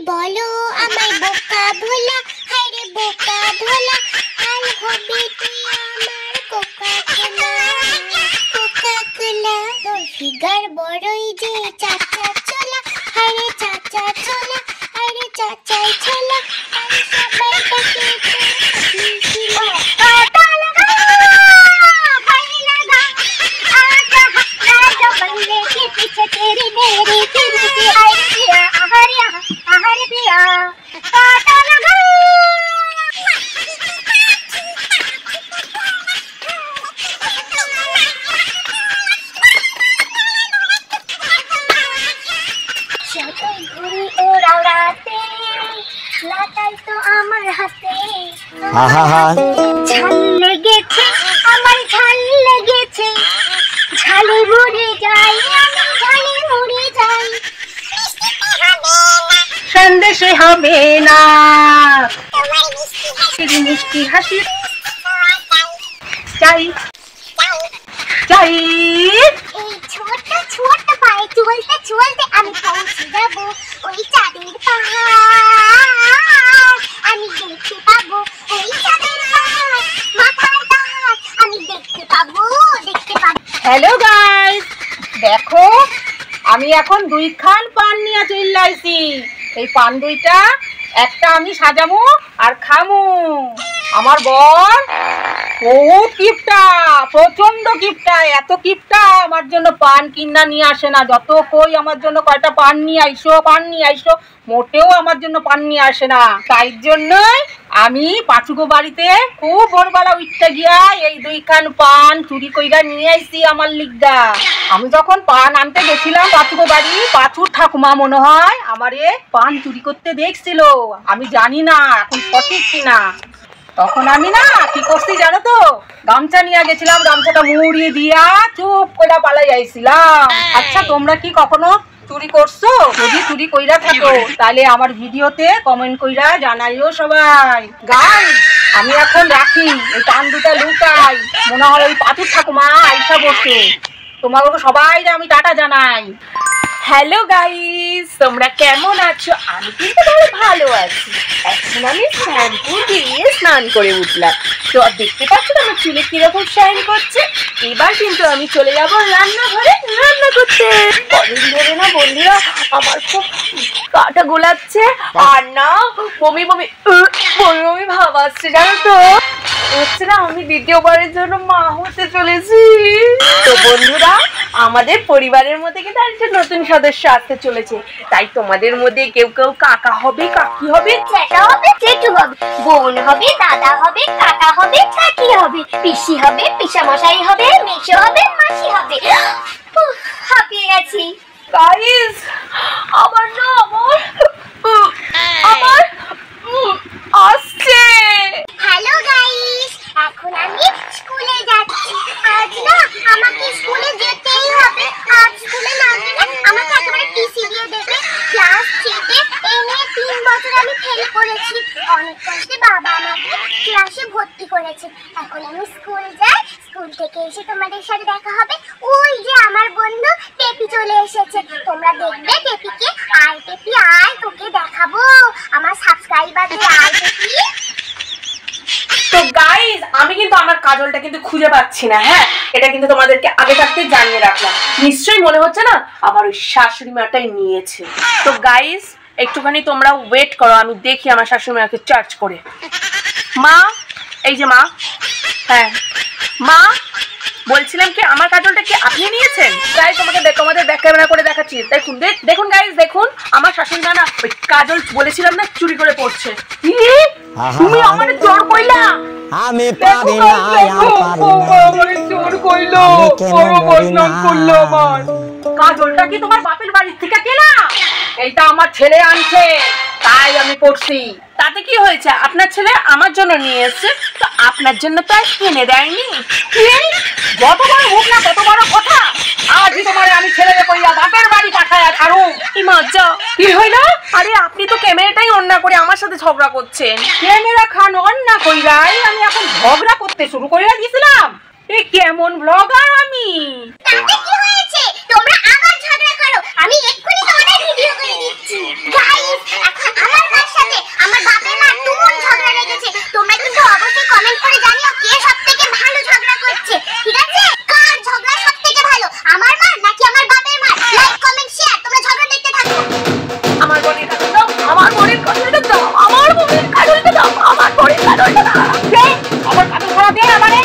বলো আমায় বোকা ভোলা, হায় রে বোকা ভোলা, আর হবে তুই আমার কোকা কোলা, কোকা কোলা। তোর ফিগার বড়ই যে চাচা চলা, হায় রে চাচা চলা, হায় রে চাচাই চলা, আর সবাই তাকে ঝাল লেগেছে, আমার ঝাল লেগেছে, ঝালে মরে যাই, আমি ঝালে মরে যাই। সন্দেশে হবে না মিষ্টি হাসি চাই চাই। এই ছোট ছোট পায়ে চলতে চলতে আমি পৌঁছে যাবো ওই চাঁদের পাহাড়, আমি দেখতে পাবো ওই চাঁদের পাহাড়, মাথায় তাহার আমি দেখতে পাবো, দেখতে পাবো। হ্যালো গাইস, দেখো আমি এখন দুইখান পান নিয়ে চলে আইছি। এই পান দুইটা একটা আমি সাজামু আর খামু। আমার বর বহুত কিপটা, প্রচন্ড কিপটা, এত কিপটা আমার জন্য পান কিনা নিয়ে আসে না। যত কই আমার জন্য কয়টা পান নিয়ে আইসো, পান নিয়ে আইসো, মোটেও আমার জন্য পান নিয়ে আসে না। তাই জন্যই আমি পাঁচুগো বাড়িতে খুব ভোরবেলা উঠতে গিয়া এই দুইখান পান চুরি কইরা নিয়ে আইছি আমার লিগা। আমি যখন পান আনতে গেছিলাম পাঁচুগো বাড়ি, পাঁচুর ঠাকুমা মনে হয় আমারে পান চুরি করতে দেখছিল। আমি জানি না এখন সঠিক কিনা। তখন আমি না কি করছি জানো তো, গামছা নিয়ে গেছিলাম, গামছাটা মুড়িয়ে দিয়া চুপ করে পালাই আইছিলাম। আচ্ছা তোমরা কি কখনো চুরি করছো? যদি চুরি কইরা থাকো তাহলে আমার ভিডিওতে কমেন্ট কইরা জানাইও সবাই। গাইস আমি এখন রাখি, এই পান দুটা লুকাই, মনে হয় ওই পাঁচুর ঠাকুমা আইসা বসে। তোমাকে সবাই আমি টাটা জানাই। হ্যালো গাইস, তোমরা কেমন আছো? আমি কিন্তু ভালো আছি। এখন আমি শ্যাম্পু দিয়ে স্নান করে উঠলাম। তো দেখতে পাচ্ছ আমার চুলে কিরকম শাইন করছে। এবার কিন্তু আমি চলে যাব রান্নাঘরে রান্না করতে। কদিন ধরে না বন্ধুরা আমার খুব কাটা গোলাচ্ছে আর না বমি বমি বমি ভাব আসছে, জানো তো হচ্ছে না আমি দ্বিতীয়বারের জন্য মা হতে চলেছি। তো বন্ধুরা আমাদের পরিবারের মধ্যে কিন্তু একটা নতুন সদস্য আসতে চলেছে। তাই তোমাদের মধ্যে কেউ কেউ কাকা হবে, কাকি হবে, জ্যাঠা হবে, জেঠু হবে, বোন হবে, দাদা হবে, কাকা হবে, কাকি হবে, পিসি হবে, পিসামশাই হবে, মেসো হবে, মাসি হবে। হাঁপিয়ে গেছি। গাইস আমার না আমার আসছে। হ্যালো গাইস, এখন আমি স্কুলে যাচ্ছি। আজ না আমাকে স্কুলে যেতেই হবে। আজ স্কুলে না গেলে আমাকে একেবারে টিসি দিয়ে দেবে। ক্লাস 3-তে এই নিয়ে 3 বছর আমি ফেল করেছি। অনেক কষ্টে বাবা আমাকে ক্লাসে ভর্তি করেছে। এখন আমি স্কুল যাই, স্কুল থেকে এসে তোমাদের সাথে দেখা হবে। ওই যে আমার বন্ধু টেপি চলে এসেছে, তোমরা দেখবে টেপিকে। আয় টেপি আয়, তোকে দেখাবো আমার সাবস্ক্রাইবারদের। আয় টেপি। তো গাইস আমি কিন্তু আমার কাজলটা কিন্তু খুঁজে পাচ্ছি না। হ্যাঁ এটা কিন্তু তোমাদেরকে আগে থাকতে জানিয়ে রাখলাম। নিশ্চয়ই মনে হচ্ছে না আমার ওই শাশুড়ি মাটাই নিয়েছে। তো গাইস একটুখানি তোমরা ওয়েট করো, আমি দেখি আমার শাশুড়ি মাকে চার্জ করে। মা, এই যে মা। হ্যাঁ মা, বলছিলাম কি আমার কাজলটা কি আপনি নিয়েছেন? গাইস তোমাদের ব্যাক ক্যামেরা করে দেখাচ্ছি। দেখুন দেখুন গাইস, দেখুন আমার শাশুড়ি না ওই কাজল বলেছিলাম না চুরি করে পড়ছে। তুমি আমারে চোর কইলা? আমি পারি না, আমারে চোর কইলো, বড় বদনাম করলো আমার। কাজলটা কি তোমার বাপের বাড়ি থেকে কেনা? এইটা আমার ছেলে আনছে, তাই আমি পড়ছি। তাতে কি হয়েছে? আপনার ছেলে আমার জন্য নিয়ে এসেছে, তো আপনার জন্য তো আর কিনে দেয়নি। যত বড় মুখ না তত বড় কথা। আজই তোমারে আমি ছেলেকে কইয়া বাপের বাড়ি পাঠায়া ছাড়ু। কি মজা! কি হইলো? আরে আপনি তো ক্যামেরাটাই অন না করে আমার সাথে ঝগড়া করছেন। ক্যামেরা খান অন না কইরাই আমি এখন ঝগড়া করতে শুরু কইরা দিয়েছিলাম। এই কেমন ব্লগার আমি! তাতে কি হয়েছে? তোমরা আবার ঝগড়া করো, আমি এক্ষুনি তোমাদের ভিডিও করে দিচ্ছি। গাইস এখন উল্টে দাও, আমার ঘড়ির কাঁধ উল্টে দাও। দে, আমার কাঁধে ধরা দে আমারে।